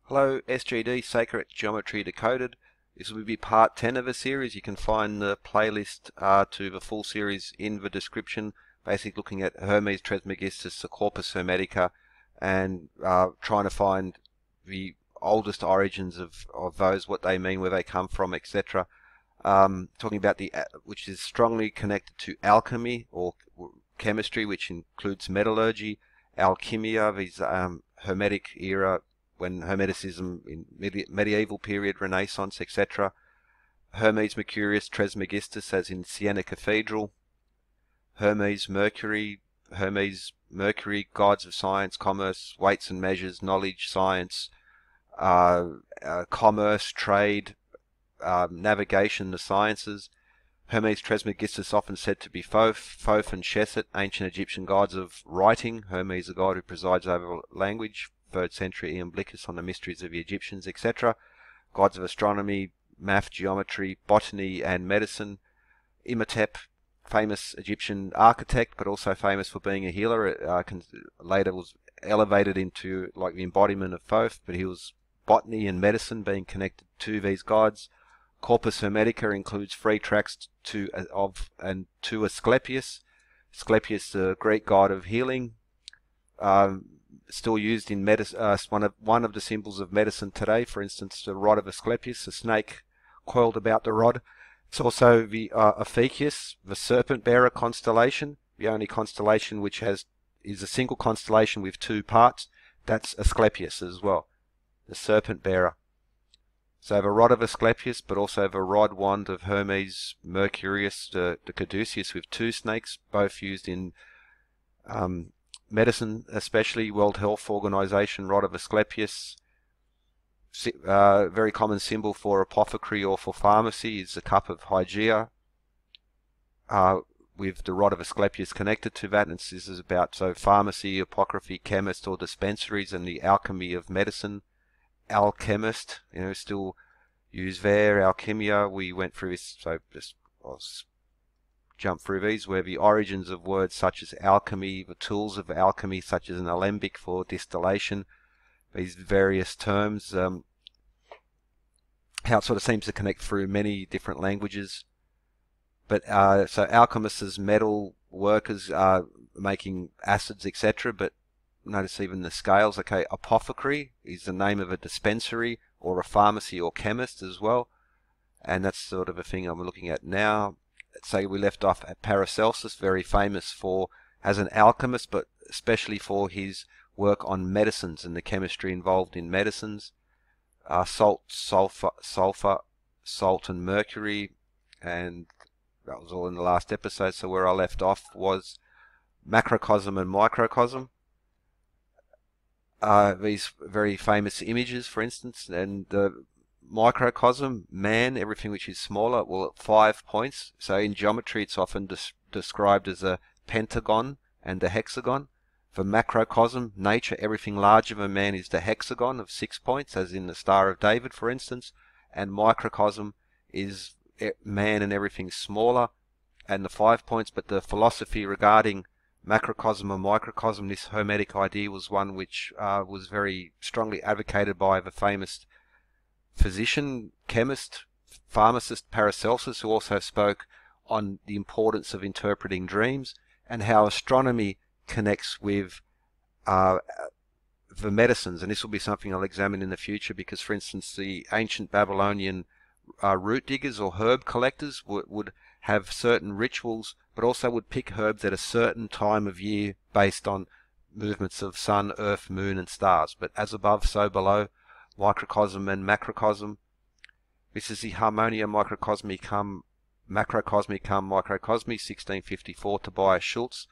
Hello, SGD Sacred Geometry Decoded. This will be part 10 of a series. You can find the playlist to the full series in the description, basically looking at Hermes Trismegistus, the Corpus Hermetica, and trying to find the oldest origins of those, what they mean, where they come from, etc. Talking about which is strongly connected to alchemy or chemistry, which includes metallurgy, alchemia, these Hermetic era, when Hermeticism in medieval period, Renaissance, etc. Hermes Trismegistus, as in Siena Cathedral. Hermes Mercury, gods of science, commerce, weights and measures, knowledge, science, commerce, trade, navigation, the sciences. Hermes Trismegistus, often said to be Thoth and Sheshet, ancient Egyptian gods of writing. Hermes, a god who presides over language. 3rd century Iamblichus on the mysteries of the Egyptians, etc. Gods of astronomy, math, geometry, botany, and medicine. Imhotep, famous Egyptian architect, but also famous for being a healer. Later was elevated into like the embodiment of Thoth, but he was botany and medicine, being connected to these gods. Corpus Hermetica includes 3 tracts to Asclepius. Asclepius, the Greek god of healing. Still used in medicine, one of the symbols of medicine today. For instance, the rod of Asclepius, a snake coiled about the rod. It's also the Ophiuchus, the serpent bearer constellation, the only constellation which is a single constellation with 2 parts. That's Asclepius as well, the serpent bearer. So the rod of Asclepius, but also the rod wand of Hermes Mercurius, the caduceus, with 2 snakes, both used in medicine, especially World Health Organization, rod of Asclepius. Very common symbol for apothecary or for pharmacy is the cup of Hygeia, with the rod of Asclepius connected to that. And this is about pharmacy, apothecary, chemist, or dispensaries, and the alchemy of medicine. Alchemist, still used there. Alchemia, we went through this, so I'll jump through these, where the origins of words such as alchemy, the tools of alchemy such as an alembic for distillation, these various terms, how it sort of seems to connect through many different languages. But so alchemists as metal workers making acids, etc. But notice even the scales. Okay, apothecary is the name of a dispensary or a pharmacy or chemist as well, and that's sort of a thing I'm looking at now. Say we left off at Paracelsus, very famous as an alchemist, but especially for his work on medicines and the chemistry involved in medicines. Salt, sulfur, salt and mercury, and that was all in the last episode. So where I left off was macrocosm and microcosm. These very famous images, for instance, and the microcosm, man, everything which is smaller, well, at 5 points. So in geometry it's often described as a pentagon and a hexagon. For macrocosm, nature, everything larger than man is the hexagon of 6 points, as in the Star of David, for instance. And microcosm is man and everything smaller, and the 5 points. But the philosophy regarding macrocosm and microcosm, this Hermetic idea, was one which was very strongly advocated by the famous physician, chemist, pharmacist Paracelsus, who also spoke on the importance of interpreting dreams and how astronomy connects with the medicines. And this will be something I'll examine in the future, because, for instance, the ancient Babylonian root diggers or herb collectors would have certain rituals, but also would pick herbs at a certain time of year based on movements of sun, earth, moon, and stars. But as above, so below. Microcosm and macrocosm. This is the Harmonia Microcosmicum Microcosmi, 1654, Tobias Schultz.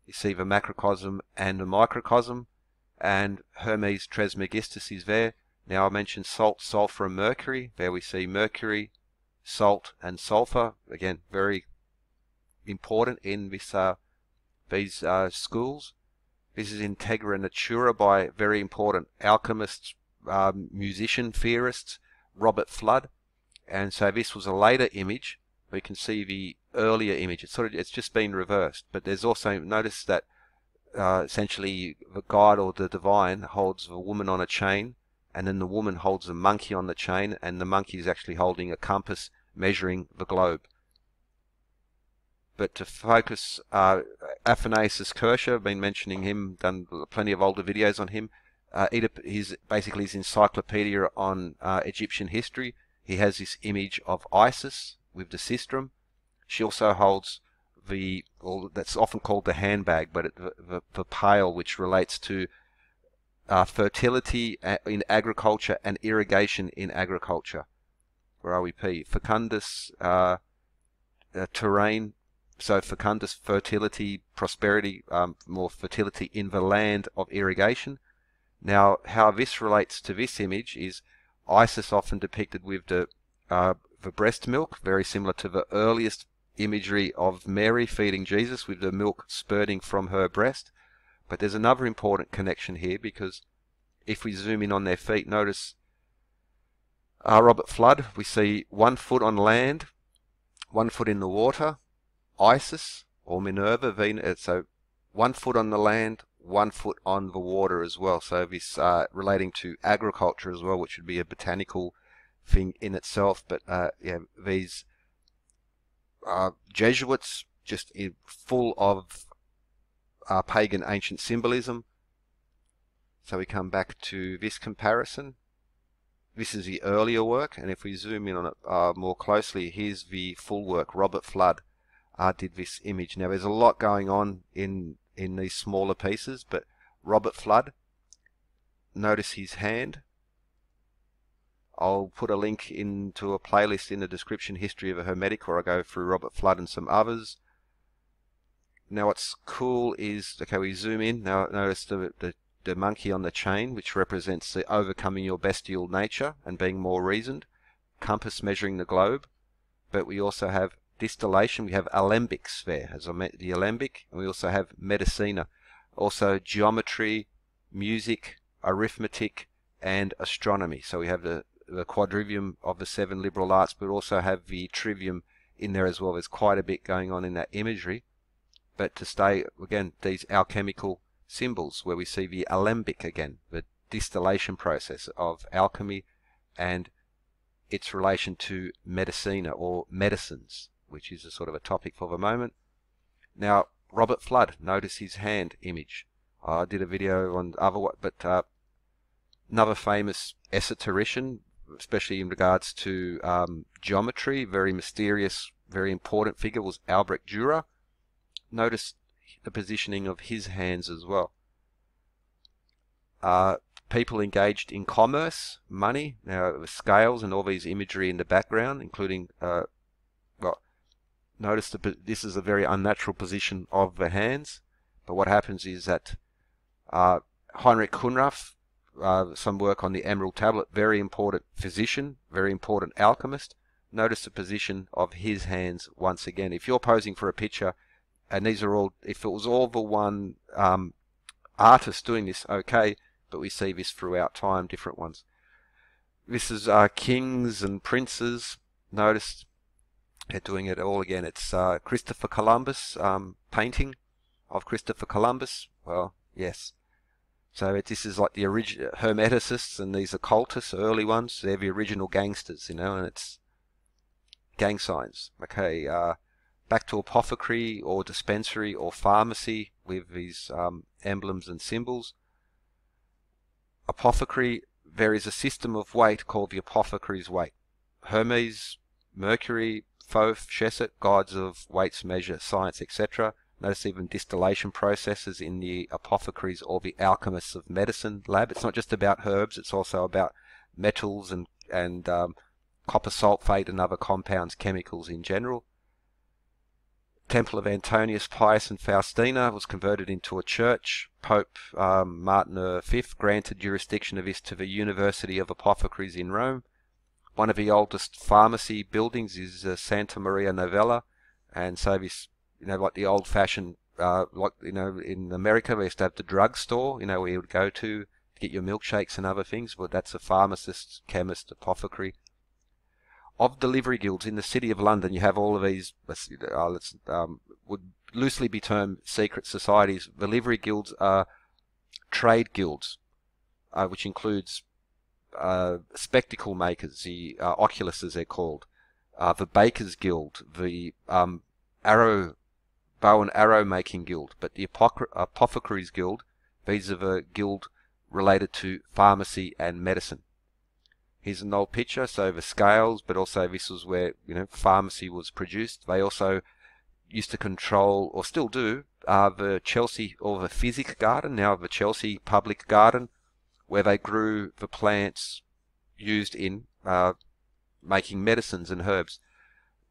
You see the macrocosm and the microcosm, and Hermes Trismegistus is there. Now I mentioned salt, sulfur, and mercury. There we see mercury, salt, and sulfur. Again, very important in this these schools. This is Integra Natura by very important alchemists, musician theorists, Robert Fludd. And so this was a later image. We can see the earlier image. It's just been reversed. But there's also, notice that essentially the god or the divine holds the woman on a chain, and then the woman holds a monkey on the chain, and the monkey is actually holding a compass measuring the globe. But to focus, Athanasius Kircher, I've been mentioning him, done plenty of older videos on him. He's basically his encyclopedia on Egyptian history. He has this image of Isis with the sistrum. She also holds that's often called the handbag, but the pail, which relates to fertility in agriculture and irrigation in agriculture. Where are we? P. Fecundus terrain. So fecundus, fertility, prosperity, more fertility in the land of irrigation. Now, how this relates to this image is Isis often depicted with the breast milk, very similar to the earliest imagery of Mary feeding Jesus with the milk spurting from her breast. But there's another important connection here, because if we zoom in on their feet, notice Robert Fludd, we see 1 foot on land, 1 foot in the water. Isis or Minerva, Venus, so 1 foot on the land, 1 foot on the water as well. So this relating to agriculture as well, which would be a botanical thing in itself. But yeah, these Jesuits just full of pagan ancient symbolism. So we come back to this comparison. This is the earlier work, and if we zoom in on it more closely, here's the full work. Robert Fludd did this image. Now there's a lot going on in these smaller pieces, but Robert Fludd, notice his hand. I'll put a link into a playlist in the description, History of a Hermetic, where I go through Robert Fludd and some others. Now what's cool is, okay, we zoom in. Now notice the monkey on the chain, which represents the overcoming your bestial nature and being more reasoned. Compass measuring the globe. But we also have distillation. We have alembics there, as I meant, the alembic, and we also have medicina. Also geometry, music, arithmetic, and astronomy. So we have the quadrivium of the 7 liberal arts, but also have the trivium in there as well. There's quite a bit going on in that imagery. But to stay, again, these alchemical symbols, where we see the alembic again, the distillation process of alchemy and its relation to medicina or medicines, which is a sort of a topic for the moment. Now, Robert Fludd, notice his hand image. I did a video on but another famous esoterician, especially in regards to geometry, very mysterious, very important figure, was Albrecht Durer. Notice the positioning of his hands as well. People engaged in commerce, money, now the scales and all these imagery in the background, including, notice this is a very unnatural position of the hands, but what happens is that Heinrich Kunrath, some work on the Emerald Tablet, very important physician, very important alchemist, notice the position of his hands once again. If you're posing for a picture, and these are all, if it was all the one artist doing this, okay, but we see this throughout time, different ones. This is kings and princes. Notice they're doing it all again. It's Christopher Columbus, painting of Christopher Columbus. Well, yes. So this is like the original Hermeticists and these occultists, early ones. They're the original gangsters, you know, and it's gang signs. Okay, back to apothecary or dispensary or pharmacy with these emblems and symbols. Apothecary, there is a system of weight called the apothecary's weight. Hermes, Mercury, Thoth, Shesset, gods of weights, measure, science, etc. Notice even distillation processes in the apothecaries or the alchemists of medicine lab. It's not just about herbs, it's also about metals and copper sulfate and other compounds, chemicals in general. Temple of Antonius Pius and Faustina was converted into a church. Pope Martin V granted jurisdiction of this to the University of Apothecaries in Rome. One of the oldest pharmacy buildings is Santa Maria Novella, and so this, you know, like the old-fashioned, like, you know, in America we used to have the drugstore, you know, where you would go to get your milkshakes and other things. Well, that's a pharmacist, chemist, apothecary. Of the Livery Guilds in the City of London, you have all of these, would loosely be termed secret societies. The Livery Guilds are trade guilds, which includes spectacle makers, the oculists as they're called, the Bakers Guild, the bow and arrow making guild, but the Apothecaries Guild, these are the guild related to pharmacy and medicine. Here's an old picture, so the scales, but also this was where, you know, pharmacy was produced. They also used to control, or still do, the Chelsea, or the Physic Garden, now the Chelsea Public Garden, where they grew the plants used in making medicines and herbs.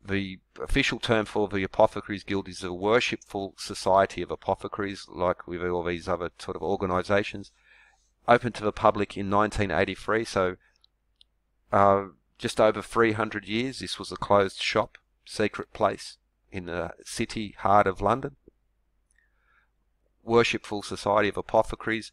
The official term for the Apothecaries Guild is the Worshipful Society of Apothecaries, like with all these other sort of organisations. Opened to the public in 1983, so just over 300 years. This was a closed shop, secret place in the city heart of London. Worshipful Society of Apothecaries.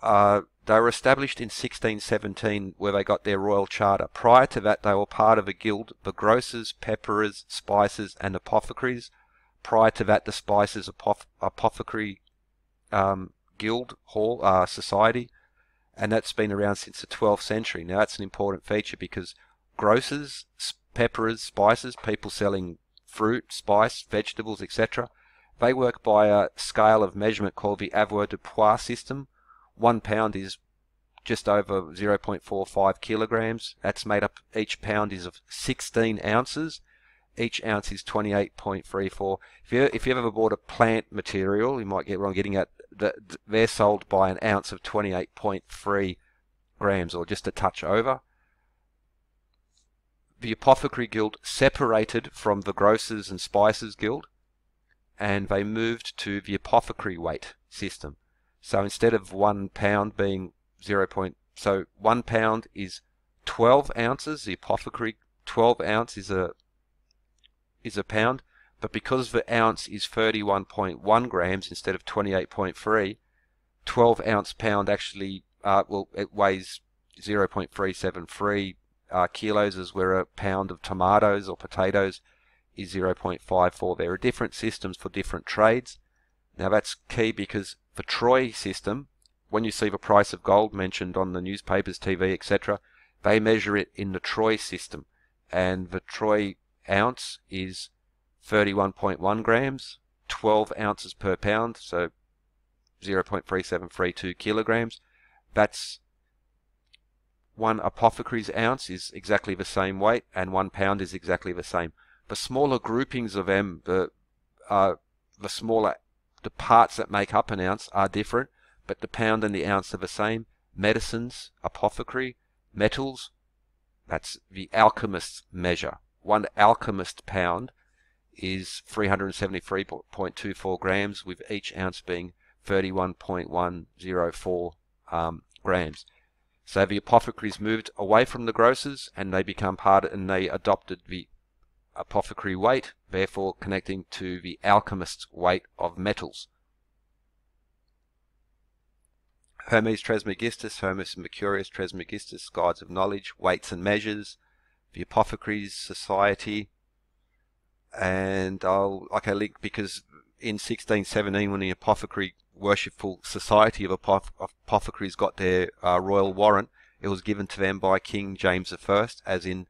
They were established in 1617, where they got their royal charter. Prior to that, they were part of a guild, the grocers, pepperers, spicers, and apothecaries. Prior to that, the spicers apothecary guild hall society, and that's been around since the 12th century. Now that's an important feature because grocers, pepperers, spicers, people selling fruit, spice, vegetables, etc., they work by a scale of measurement called the Avoirdupois System. 1 pound is just over 0.45 kilograms. That's made up, each pound is of 16 ounces. Each ounce is 28.34. If you ever bought a plant material, you might get what I'm getting at. They're sold by an ounce of 28.3 grams, or just a touch over. The Apothecary Guild separated from the Grocers and Spicers Guild, and they moved to the apothecary weight system. So instead of 1 pound being 1 pound is 12 ounces. The apothecary 12 ounce is a pound, but because the ounce is 31.1 grams instead of 28.3, 12 ounce pound actually it weighs 0.373 kilos, as where a pound of tomatoes or potatoes is 0.54. There are different systems for different trades. Now that's key because the Troy system, when you see the price of gold mentioned on the newspapers, TV, etc., they measure it in the Troy system, and the Troy ounce is 31.1 grams, 12 ounces per pound, so 0.3732 kilograms. That's 1 apothecary's ounce is exactly the same weight, and 1 pound is exactly the same. The smaller groupings of them, the parts that make up an ounce are different, but the pound and the ounce are the same. Medicines, apothecary, metals, that's the alchemist's measure. 1 alchemist pound is 373.24 grams, with each ounce being 31.104 grams. So the apothecaries moved away from the grocers, and they they adopted the apothecary weight, therefore connecting to the alchemist's weight of metals. Hermes Trismegistus, Hermes Mercurius Trismegistus, Guides of Knowledge, Weights and Measures, the Apothecaries Society, and I'll link because in 1617, when the Apothecary Worshipful Society of Apothecaries got their royal warrant, it was given to them by King James I, as in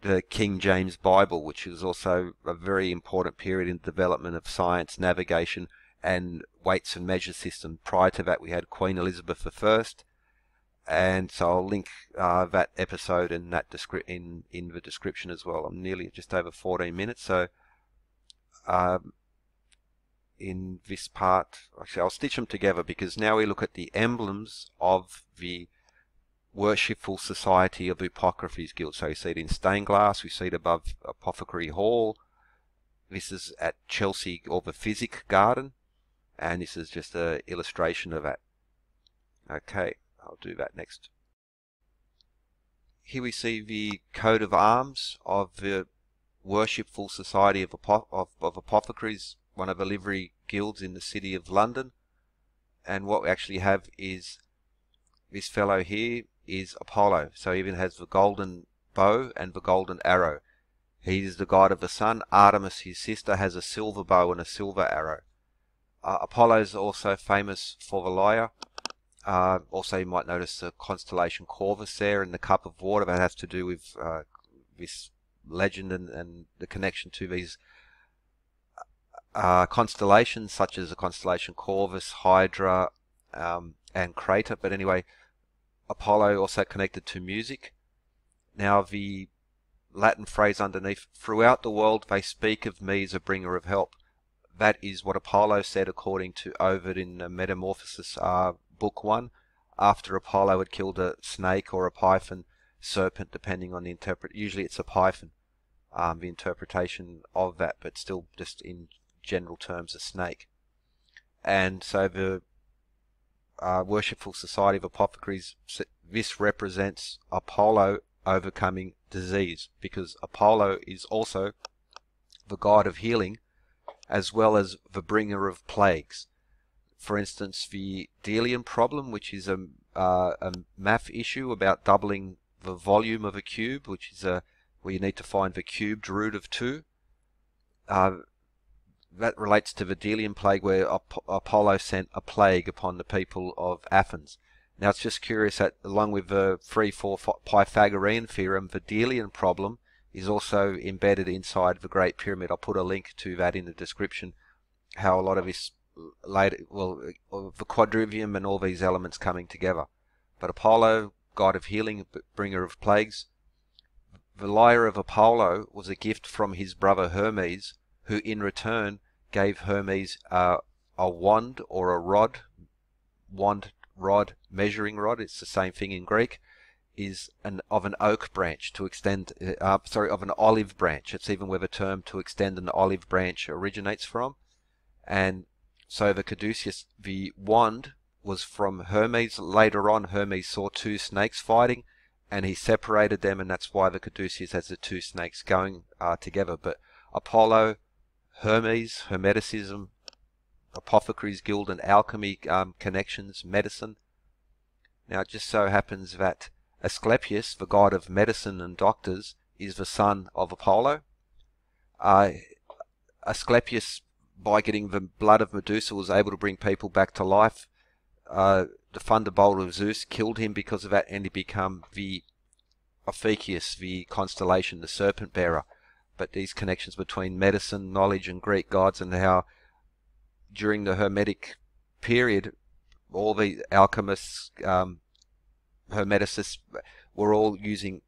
the King James Bible, which is also a very important period in the development of science, navigation, and weights and measure system. Prior to that, we had Queen Elizabeth I, and so I'll link that episode and that in the description as well. I'm nearly just over 14 minutes, so in this part, actually I'll stitch them together, because now we look at the emblems of the Worshipful Society of the Apothecaries Guild. So you see it in stained glass, we see it above Apothecary Hall. This is at Chelsea, or the Physic Garden, and this is just an illustration of that. Okay, I'll do that next. Here we see the coat of arms of the Worshipful Society of Apothecaries, one of the Livery Guilds in the city of London. And what we actually have is this fellow here is Apollo. So he even has the golden bow and the golden arrow. He is the god of the sun. Artemis, his sister, has a silver bow and a silver arrow. Apollo is also famous for the lyre. Also, you might notice the constellation Corvus there and the cup of water. That has to do with this legend and the connection to these constellations, such as the constellation Corvus, Hydra, and Crater. But anyway, Apollo also connected to music. Now, the Latin phrase underneath, throughout the world they speak of me as a bringer of help. That is what Apollo said according to Ovid in Metamorphosis, Book 1, after Apollo had killed a snake or a python, serpent, depending on the usually it's a python, the interpretation of that, but still just in general terms a snake. And so the Worshipful Society of Apothecaries, this represents Apollo overcoming disease, because Apollo is also the god of healing as well as the bringer of plagues. For instance, the Delian Problem, which is a math issue about doubling the volume of a cube, which is where you need to find the cubed root of 2. That relates to the Delian plague, where Apollo sent a plague upon the people of Athens. Now, it's just curious that along with the 3-4 Pythagorean theorem, the Delian Problem is also embedded inside the Great Pyramid. I'll put a link to that in the description, how a lot of this later, the quadrivium and all these elements coming together. But Apollo, god of healing, bringer of plagues. The lyre of Apollo was a gift from his brother Hermes, who in return gave Hermes a wand or a rod, measuring rod, it's the same thing in Greek, is of an oak branch to extend, of an olive branch. It's even where the term to extend an olive branch originates from. And so the caduceus, the wand, was from Hermes. Later on, Hermes saw 2 snakes fighting, and he separated them, and that's why the caduceus has the 2 snakes going together. But Apollo, Hermes, Hermeticism, Apothecaries Guild and alchemy connections, medicine. Now, it just so happens that Asclepius, the god of medicine and doctors, is the son of Apollo. Asclepius, by getting the blood of Medusa, was able to bring people back to life. The thunderbolt of Zeus killed him because of that, and he became the Ophiuchus, the constellation, the serpent bearer. But these connections between medicine, knowledge, and Greek gods, and how during the Hermetic period, all the alchemists, Hermeticists, were all using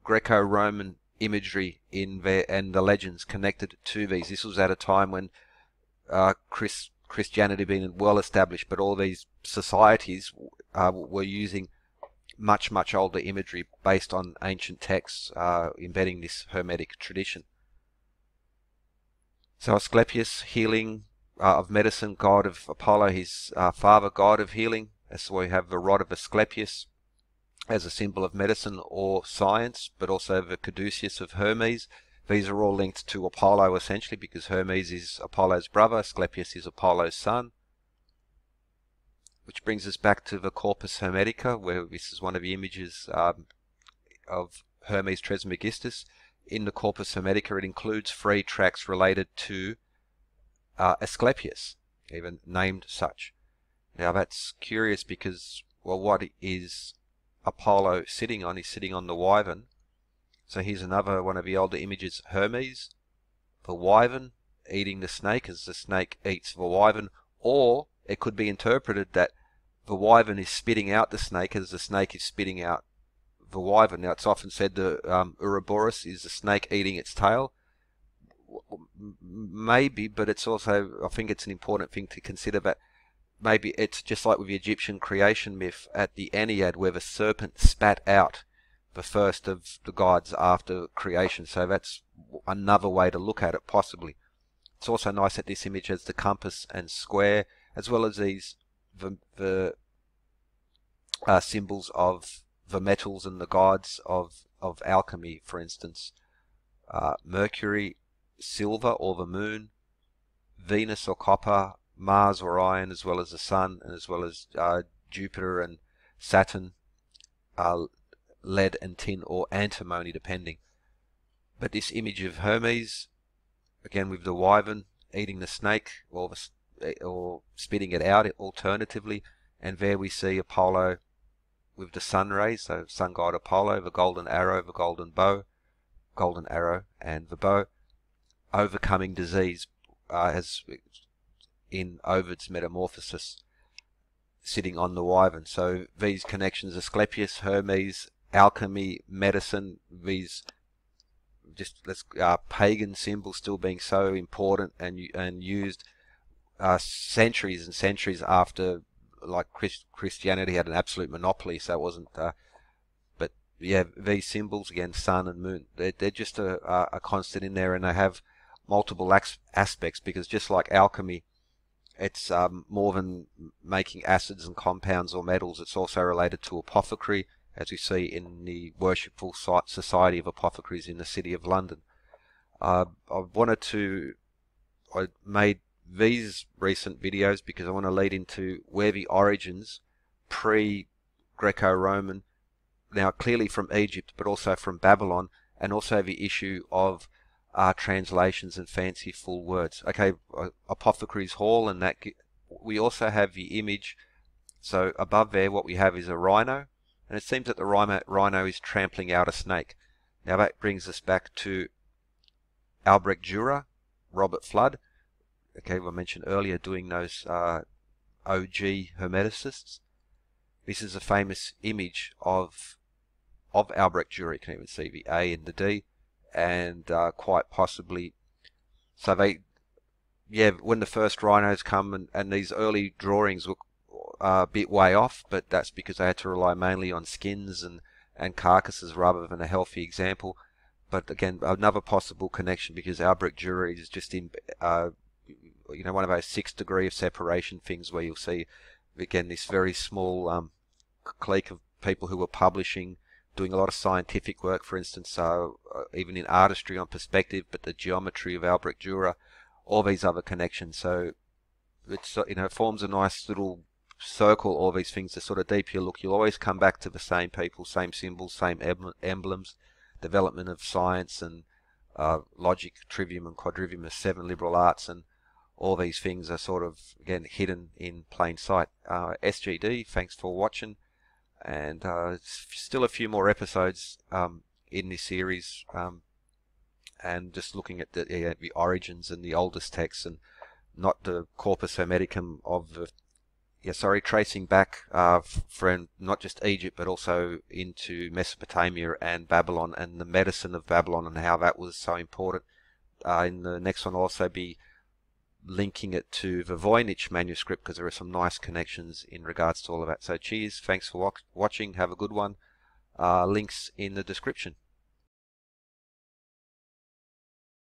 Greco-Roman imagery in their, and the legends connected to these. This was at a time when Christianity had been well established, but all these societies were using much older imagery based on ancient texts, embedding this Hermetic tradition. So Asclepius, healing of medicine, god of Apollo, his father, god of healing. That's why we have the rod of Asclepius as a symbol of medicine or science, but also the caduceus of Hermes. These are all linked to Apollo essentially, because Hermes is Apollo's brother, Asclepius is Apollo's son. Which brings us back to the Corpus Hermetica, where this is one of the images of Hermes Trismegistus. In the Corpus Hermetica, it includes 3 tracks related to Asclepius, even named such. Now that's curious because, well, what is Apollo sitting on? He's sitting on the wyvern. So here's another one of the older images, Hermes, the wyvern, eating the snake as the snake eats the wyvern. Or it could be interpreted that the wyvern is spitting out the snake as the snake is spitting out the wyvern. Now it's often said the Ouroboros is the snake eating its tail. Maybe, but it's also, I think it's an important thing to consider that maybe it's just like with the Egyptian creation myth at the Ennead, where the serpent spat out the first of the gods after creation. So that's another way to look at it, possibly. It's also nice that this image has the compass and square, as well as these the symbols of the metals and the gods of alchemy. For instance, Mercury, silver or the moon, Venus or copper, Mars or iron, as well as the sun, and as well as Jupiter and Saturn, lead and tin or antimony, depending. But this image of Hermes, again with the wyvern eating the snake, or spitting it out alternatively, and there we see Apollo with the sun rays, so sun god Apollo, the golden arrow, the golden bow, golden arrow and the bow, overcoming disease as in Ovid's Metamorphosis, sitting on the wyvern. So these connections, Asclepius, Hermes, alchemy, medicine, these just pagan symbols still being so important and used centuries and centuries after, like, Christianity had an absolute monopoly, so it wasn't. But yeah, these symbols again, sun and moon, they're just a constant in there, and they have multiple aspects, because just like alchemy, it's more than making acids and compounds or metals. It's also related to apothecary, as we see in the Worshipful Society of Apothecaries in the City of London. I made these recent videos because I want to lead into where the origins, pre-Greco-Roman, now clearly from Egypt, but also from Babylon, and also the issue of translations and fanciful words. Okay, Apothecaries Hall, and that we also have the image. So above there, what we have is a rhino, and it seems that the rhino is trampling out a snake. Now that brings us back to Albrecht Durer, Robert Fludd. Okay, I mentioned earlier doing those OG Hermeticists. This is a famous image of Albrecht Durer. You can even see the A and the D, and quite possibly, so they, yeah, when the first rhinos come, and these early drawings look a bit way off, but that's because they had to rely mainly on skins and carcasses rather than a healthy example. But again, another possible connection, because Albrecht Durer is just in one of those 6 degree of separation things where you'll see again this very small clique of people who were publishing, doing a lot of scientific work, for instance, even in artistry on perspective, but the geometry of Albrecht Durer, all these other connections. So it's forms a nice little circle, all these things. The sort of deeper you look, you'll always come back to the same people, same symbols, same emblems, development of science and logic, trivium and quadrivium, the 7 liberal arts, and all these things are sort of, again, hidden in plain sight. SGD, thanks for watching, and still a few more episodes in this series, and just looking at the origins and the oldest texts, and not the Corpus Hermeticum of the, tracing back from not just Egypt but also into Mesopotamia and Babylon, and the medicine of Babylon and how that was so important. In the next one I'll also be linking it to the Voynich manuscript, because there are some nice connections in regards to all of that. So cheers, thanks for watching, have a good one. Links in the description.